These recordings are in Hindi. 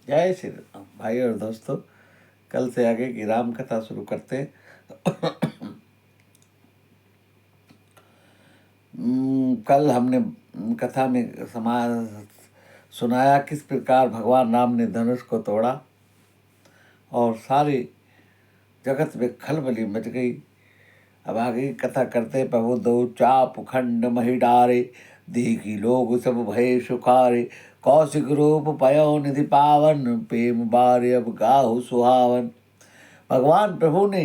जय श्री राम भाई और दोस्तों। कल से आगे की राम कथा शुरू करते हैं। कल हमने कथा में सुनाया किस प्रकार भगवान राम ने धनुष को तोड़ा और सारी जगत में खलबली मच गई। अब आगे की कथा करते। प्रभु दो चाप खंड मही डारे, देखी लोग सब भय सुखारे। कौशिक रूप पयो निधि पावन, प्रेम बारे अब गाहु सुहावन। भगवान प्रभु ने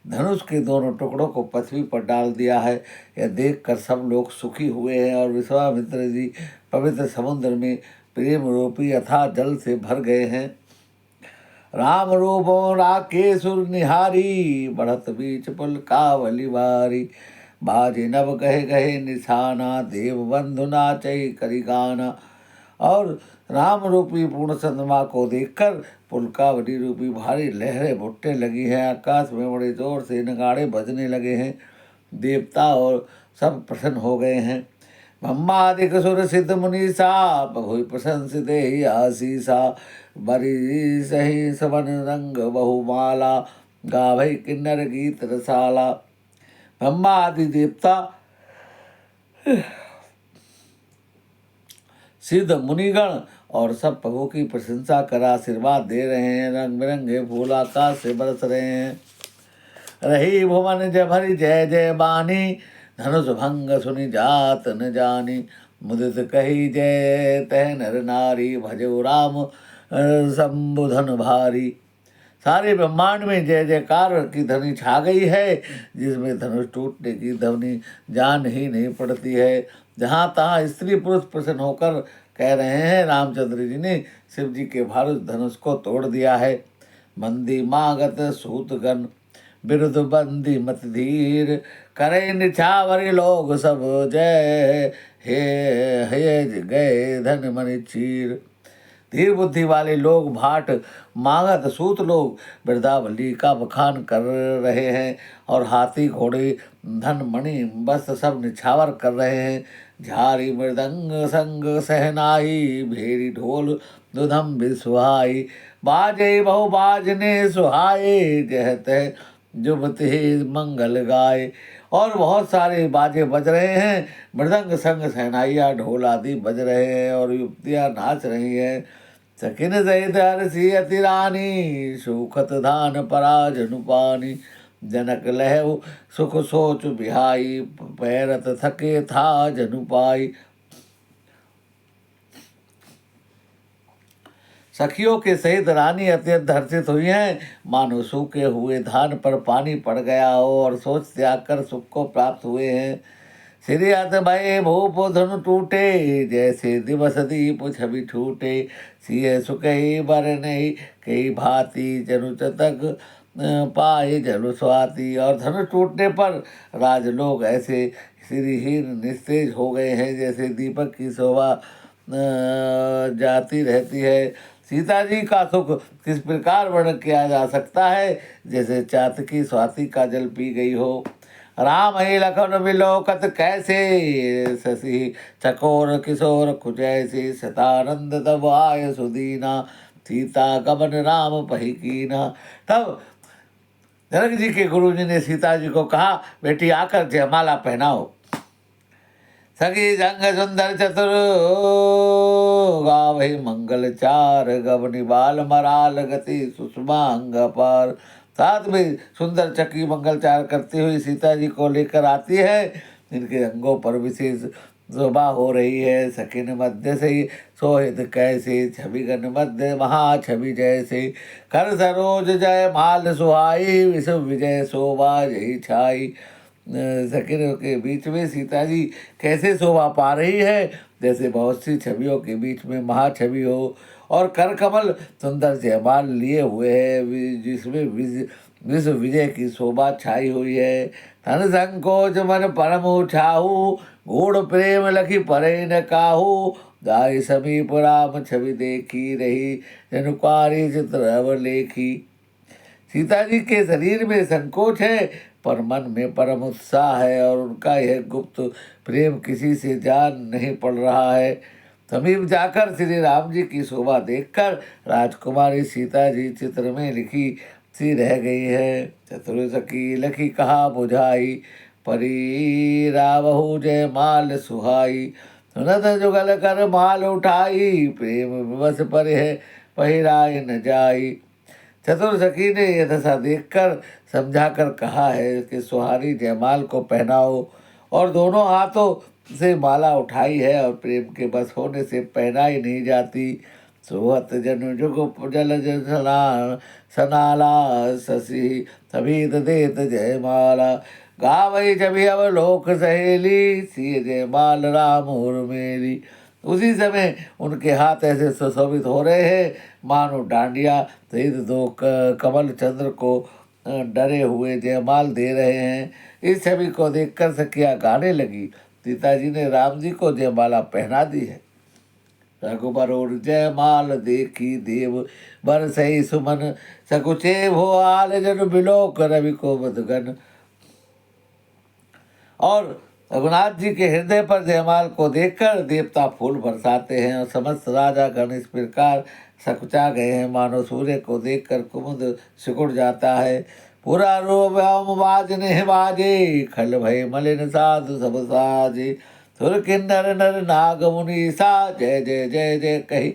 धनुष के दोनों टुकड़ों को पृथ्वी पर डाल दिया है। यह देखकर सब लोग सुखी हुए हैं और विश्वामित्र जी पवित्र समुद्र में प्रेम रूपी अथाह जल से भर गए हैं। राम रूपों राके सुर निहारी, बढ़त बीच पुल कावली बारी। बाजे नभ कहे कहे निशाना, देव बंधु नाचै करि गाना। और राम रूपी पूर्ण चंद्रमा को देखकर पुलकावली रूपी भारी लहरें उठने लगी हैं। आकाश में बड़े जोर से नगाड़े बजने लगे हैं। देवता और सब प्रसन्न हो गए हैं। ब्रह्मादिक सुर सिद्ध मुनीसा, बहु प्रशंसित ही आशीषा। बरी सही सवन रंग बहुमाला, गावै किन्नर गीत रसाला। ब्रह्मा आदि देवता सिद्ध मुनिगण और सब प्रभु की प्रशंसा कर आशीर्वाद दे रहे हैं। रंग बिरंगे फूल आकाश से बरस रहे हैं। रही भुवन जय भरी जय जय बानी, धनुष भंग सुनि जात न जानी। मुदित कही जय तह नर नारी, भजो राम संबुधन भारी। सारे ब्रह्मांड में जय जयकार की ध्वनि छा गई है, जिसमें धनुष टूटने की ध्वनि जान ही नहीं पड़ती है। जहाँ तहाँ स्त्री पुरुष प्रसन्न होकर कह रहे हैं, रामचंद्र जी ने शिव जी के भारत धनुष को तोड़ दिया है। मंदी मागत सूतगन, बिरुद बंदी मत धीर। करे निछावर लोग सब जय, हे गए धन मन चीर। धीर बुद्धि वाले लोग भाट मागत सूत लोग वृद्धावली का बखान कर रहे हैं और हाथी घोड़े धन मणि वस्त्र सब निछावर कर रहे हैं। झारी मृदंग संग सहनाई, भेरी ढोल दुधम बिसुहाई। बाजे बहु बाजने सुहाए, जह तह जुबते मंगल गाए। और बहुत सारे बाजे बज रहे हैं। मृदंग संग सहनाइयाँ ढोल आदि बज रहे हैं और युवतियाँ नाच रही हैं। सखिन सहित हरसी अति रानी, सुखत धान पराज अनुपानी। जनक लहु सुख सोच बिहाई, पैरत थके था जनु पाई। सखियों के सहित रानी अत्यंत हर्षित हुई हैं, मानो सूखे हुए धान पर पानी पड़ गया हो और सोच त्याग कर सुख को प्राप्त हुए हैं। श्री हत भय भूप धनु टूटे, जैसे दिवस दीप छवि छूटे। सिय सुख ही बर नहीं, कई भांति जनु चतक पाए जनु स्वाति। और धनुष टूटने पर राजलोग ऐसे श्रीहीन निस्तेज हो गए हैं, जैसे दीपक की शोभा जाती रहती है। सीता जी का सुख किस प्रकार वर्णन किया जा सकता है, जैसे चातकी स्वाति का जल पी गई हो। राम ही लखन विलोकत कैसे, शशि चकोर किशोर कुचैसी। शतानंद तब आय सुदीना, सीता गमन राम पही कीना। तब जनक जी के गुरु जी ने सीता जी को कहा, बेटी आकर जयमाला पहनाओ। सखी जंग सुंदर चतुर, गावहि मंगल चार। गवनि बाल मराल गति, सुषमा अंग पार। साथ में सुंदर चक्की मंगलचार करती हुई सीता जी को लेकर आती है। इनके अंगों पर विशेष शोभा हो रही है। सखिन मध्य से सोहित कैसे, छवि गण मध्य महा छवि जैसे। कर सरोज जय माल सुहाई, विश्व विजय शोभा जही छाई। सखियों के बीच में सीता जी कैसे शोभा पा रही है, जैसे बहुत सी छवियों के बीच में महाछवि हो। और कर कमल सुंदर जयमाल लिए हुए है, जिसमें विश्व विजय की शोभा छाई हुई है। धन संकोच मन परम उछाहू, गूढ़ प्रेम लखी परे न काहू। गाय समीप राम छवि देखी, रही जनुकारी चित्र अवलेखी। सीता जी के शरीर में संकोच है, पर मन में परम उत्साह है और उनका यह गुप्त प्रेम किसी से जान नहीं पड़ रहा है। समीप जाकर श्री राम जी की शोभा देखकर राजकुमारी सीता जी चित्र में लिखी सी रह गई है। चतुर लखी कहा बुझाई, परी रावहु जय माल सुहाई। सुनत जुगल कर माल उठाई, प्रेम विवश पर है पहिराय न जाई। चतुर सखी ने यह दशा देखकर समझाकर कहा है कि सुहारी जयमाल को पहनाओ, और दोनों हाथों से माला उठाई है और प्रेम के बस होने से पहनाई नहीं जाती। सोहत जन जुग जल सनाला, शशि सभी देत जयमाला। गावई जभी अब लोक सहेली, सी जयमाल राम और मेरी। उसी समय उनके हाथ ऐसे सुशोभित हो रहे हैं मानो डांडिया सहित दो कमल चंद्र को डरे हुए जयमाल दे रहे हैं। इस छवि को देखकर सखिया गाने लगी। सीता जी ने राम जी को जयमाला पहना दी है। रघुबर और जयमाल देखी देव बर सही सुमन, सकुचे भो आल जन बिलोक रवि को मधुगन। और रघुनाथ जी के हृदय पर जयमाल को देखकर देवता फूल बरसाते हैं और समस्त राजा गण इस प्रकार सकुचा गए हैं मानो सूर्य को देखकर कुमुद सिकुड़ जाता है। पूरा रोम बाज ने बाजे, खल भय मलिन साधु सब साजे। सुर किन्नर नर नाग मुनि सा, जय जय जय जय कही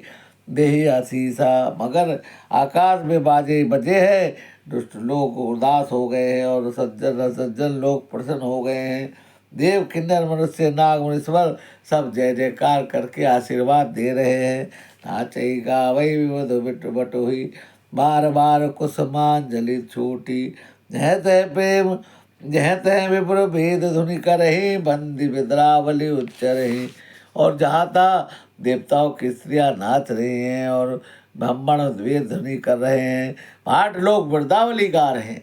देहि आशीषा। मगर आकाश में बाजे बजे हैं, दुष्ट लोग उदास हो गए हैं और सज्जन लोग प्रसन्न हो गए हैं। देव किन्नर मनुष्य नाग मुनीश्वर सब जय जयकार करके आशीर्वाद दे रहे हैं। नाचई गावई विवध बिट बटोही, बार बार कुसुमांजलि छूटी। जह तह प्रेम जह तह विप्र भेद धुनि करही, बंदी विद्रावली उच्चरही। और जहाँ था देवताओं की स्त्रियाँ नाच रही हैं और ब्राह्मण द्वेद ध्वनि कर रहे हैं। पाठ लोग वृंदावली गा रहे हैं।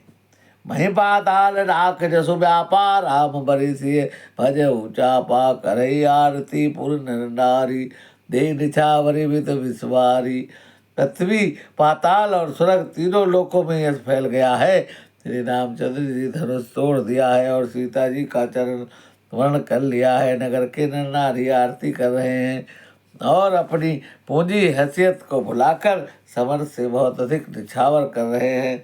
मही पाताल राख जसु व्यापार, राम बरिसिए भज ऊंचा पा करई आरती पुर नर नारी। दे निछावरी वित विस्वारी। पृथ्वी पाताल और स्वर्ग तीनों लोकों में यश फैल गया है। श्री रामचंद्र जी धनुष तोड़ दिया है और सीता जी का चरण वर्ण कर लिया है। नगर के नर नारी आरती कर रहे हैं और अपनी पूंजी हैसियत को भुलाकर समर से बहुत अधिक निछावर कर रहे हैं।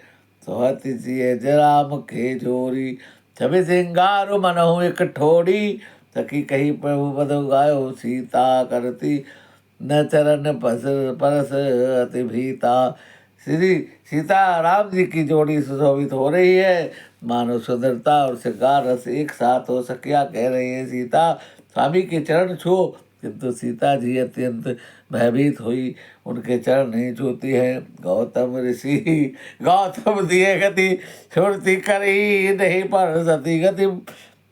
सोहती सिए जराम के जोरी, छवि सिंगार मनहु एक ठोड़ी। सखी कही प्रभु पद गायो, सीता करती न चरण परस अति भीता। श्री सीता राम जी की जोड़ी सुशोभित हो रही है मानो सुंदरता और श्रृंगार रस एक साथ हो। सखिया कह रही है सीता स्वामी के चरण छुओ, किंतु सीता जी अत्यंत भयभीत हुई, उनके चरण नहीं छूती है। गौतम ऋषि गौतम दिए गति छुड़ती करी, नहीं पर सती गति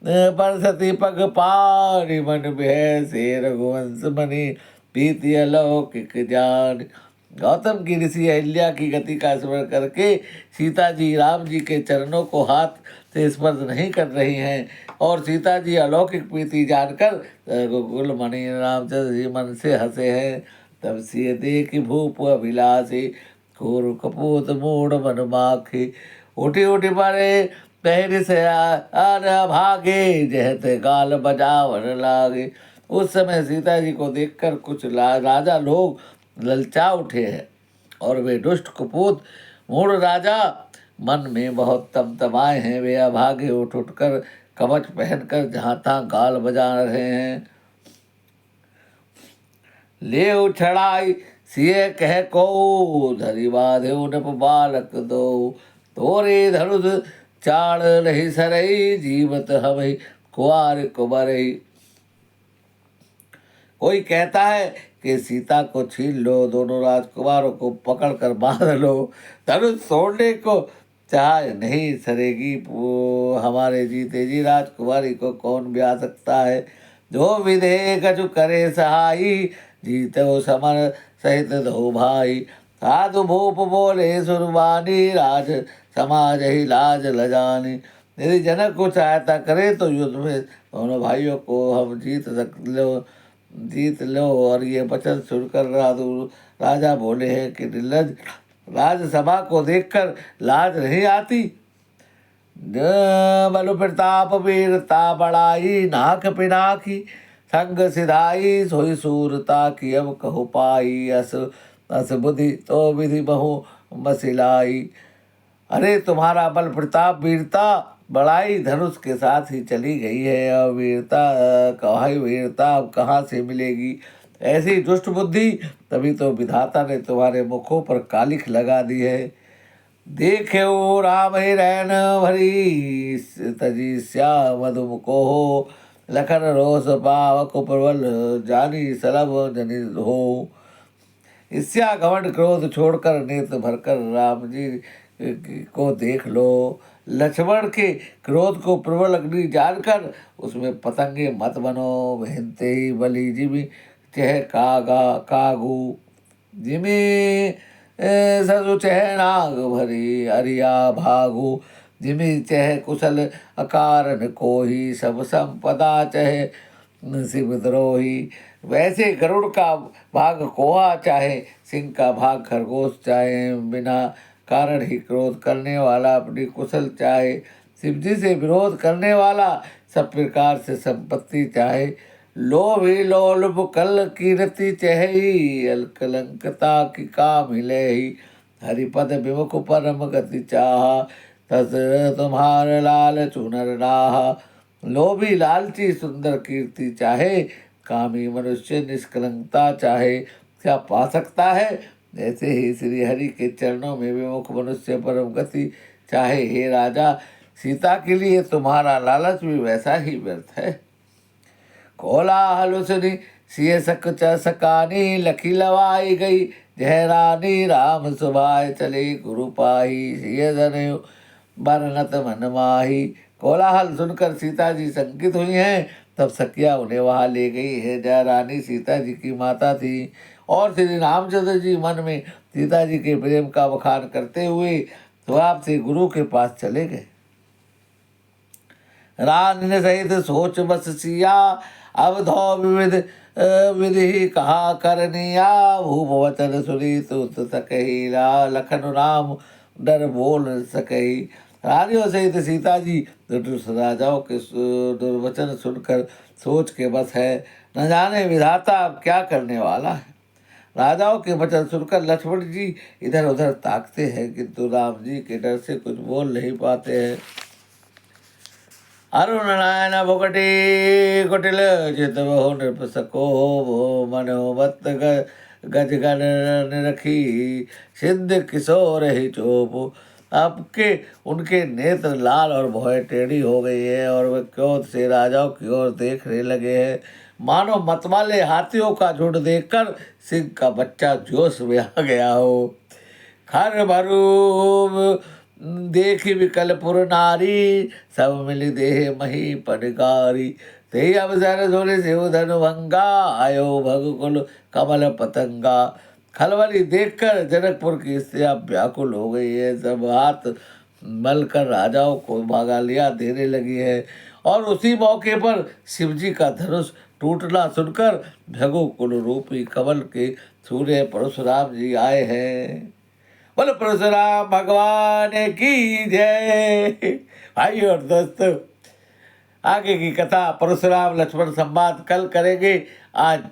पर सती पग पारी। मन भय से रघुवंश मणि, प्रीति अलौकिक जान। गौतम की ऋषि अहिल्या की गति का स्मरण करके सीता जी राम जी के चरणों को हाथ से स्पर्श नहीं कर रही हैं और सीता जी अलौकिक प्रीति जानकर गोकुल मणि रामचंद्र जी मन से हंसे हैं। तब सिय देख भूप अभिलाषी, घोर कपूत मूड मन माखी। उठी उठी परे पहर से आन भागे, जहते गाल बजावन लागे। उस समय सीता जी को देखकर कुछ राजा लोग ललचा उठे हैं और वे दुष्ट कुपूत मूढ़ राजा मन में बहुत तमतमाए हैं। वे अभागे उठ उठकर कवच पहनकर जहाँ तहाँ गाल बजा रहे हैं। ले उछड़ाई सिए कह को, धरी बाधे नप बालक दो। तोरे धनुष चाड़ रही सरई, जीवत हवई कुआर कुबरई। कोई कहता है कि सीता को छीन लो, दोनों राजकुमारों को पकड़कर बांध लो। धनुष छोड़ने को चाह नहीं सरेगी हमारे जीते जी राजकुमारी को कौन ब्याह सकता है। जो विधे कछु करे सहाई, जीतो समर सहित दो भाई। साधु भूप बोले सुरबानी, राज समाज ही लाज लजानी। यदि जनक को सहायता करे तो युद्ध में दोनों भाइयों को हम जीत लो। और ये वचन सुनकर राजा बोले हैं कि निर्लज, राजसभा को देखकर लाज नहीं आती। बल प्रताप वीरता बड़ाई, नाक पिनाकी संग सिधाई सोई सूरता की अब कहु पाई। अस अस बुद्धि तो विधि बहु मसिलाई। अरे तुम्हारा बल प्रताप वीरता बड़ाई धनुष के साथ ही चली गई है। और वीरता कहाँ वीरता अब कहाँ से मिलेगी। ऐसी दुष्ट बुद्धि तभी तो विधाता ने तुम्हारे मुखों पर कालिख लगा दी है। देखे ओ राम ही रैन भरी तजी श्या मधुम को हो। लखन रोष पावक प्रबल जानी सलभ जनि हो। ईर्ष्या घमंड क्रोध छोड़कर नेत्र भरकर राम जी को देख लो। लक्ष्मण के क्रोध को प्रबल अग्नि जानकर उसमें पतंगे मत बनो। हिंते ही बलि जिमि चह कागा कागू जिमि ससु चह नाग भरी अरिया भागु। जिमि चह कुशल अकारण को ही सब संपदा चह शिव द्रोही। वैसे गरुड़ का भाग कोहा चाहे सिंह का भाग खरगोश चाहे। बिना कारण ही क्रोध करने वाला अपनी कुशल चाहे। शिवजी से विरोध करने वाला सब प्रकार से संपत्ति चाहे। लोभी लोलुप कल कीरति चहई अलकलंकता की काम हिले ही। हरिपद विमुख परम गति चाहा तस तुम्हार लाल चुनर राहा। लोभी लालची सुंदर कीर्ति चाहे कामी मनुष्य निष्कलंकता चाहे। क्या पा सकता है। ऐसे ही श्री हरि के चरणों में विमुख मनुष्य परम गति चाहे। हे राजा सीता के लिए तुम्हारा लालच भी वैसा ही व्यर्थ है। कोलाहल सुनी सिय सक सकानी लखी लवाई गई। जय रानी राम सुभाय चले गुरु पाही। सिय जन बरनत मन माही। कोलाहल सुनकर सीता जी शंकित हुई हैं। तब सखिया उन्हें वहाँ ले गई है। जय रानी सीता जी की माता थी। और श्री रामचंद्र जी मन में सीता जी के प्रेम का बखान करते हुए स्वभाव से गुरु के पास चले गए। रान सहित सोच बस सिया अब धो विविध विधि कहा करनिया। भूप वचन सुनी तुत सकही लखन राम डर बोल सकही। रानियों सहित सीता जी राजाओं के दुर्वचन सुनकर सोच के बस है। न जाने विधाता अब क्या करने वाला है। राजाओं के वचन सुनकर लक्ष्मण जी इधर उधर ताकते हैं किंतु राम जी के डर से कुछ बोल नहीं पाते हैं। अरुण नयन भुकटी कुटिल चित बहु नृप सको। मनोमत गज गण निरखी सिद्ध किशोर ही चोप। आपके उनके नेत्र लाल और भौहें टेढ़ी हो गई है और वे क्रोध से राजाओं की ओर देखने लगे हैं। मानो मतवाले हाथियों का झुंड देखकर सिंह का बच्चा जोश में आ गया हो। खर भरू देख विकलपुर नारी सब मिली देह मही पनगारी। ते अवसर धोले शिव धनु भंगा आयो भगकुल कमल पतंगा। खलबली देखकर जनकपुर की स्त्रियां व्याकुल हो गई है। सब हाथ मलकर राजाओं को भागा लिया देने लगी है। और उसी मौके पर शिवजी का धनुष टूटना सुनकर भगुकुल रूपी कमल के सूर्य परशुराम जी आए हैं। बोल परशुराम भगवान की जय। भाई और दोस्तों आगे की कथा परशुराम लक्ष्मण संवाद कल करेंगे। आज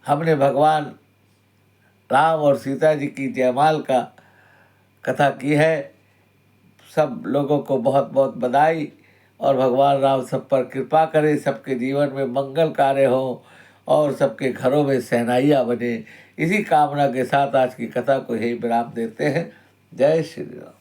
हमने भगवान राम और सीता जी की जयमाल का कथा की है। सब लोगों को बहुत बहुत बधाई और भगवान राम सब पर कृपा करे। सबके जीवन में मंगल कार्य हो और सबके घरों में सहनाइयाँ बने। इसी कामना के साथ आज की कथा को यही विराम देते हैं। जय श्री राम।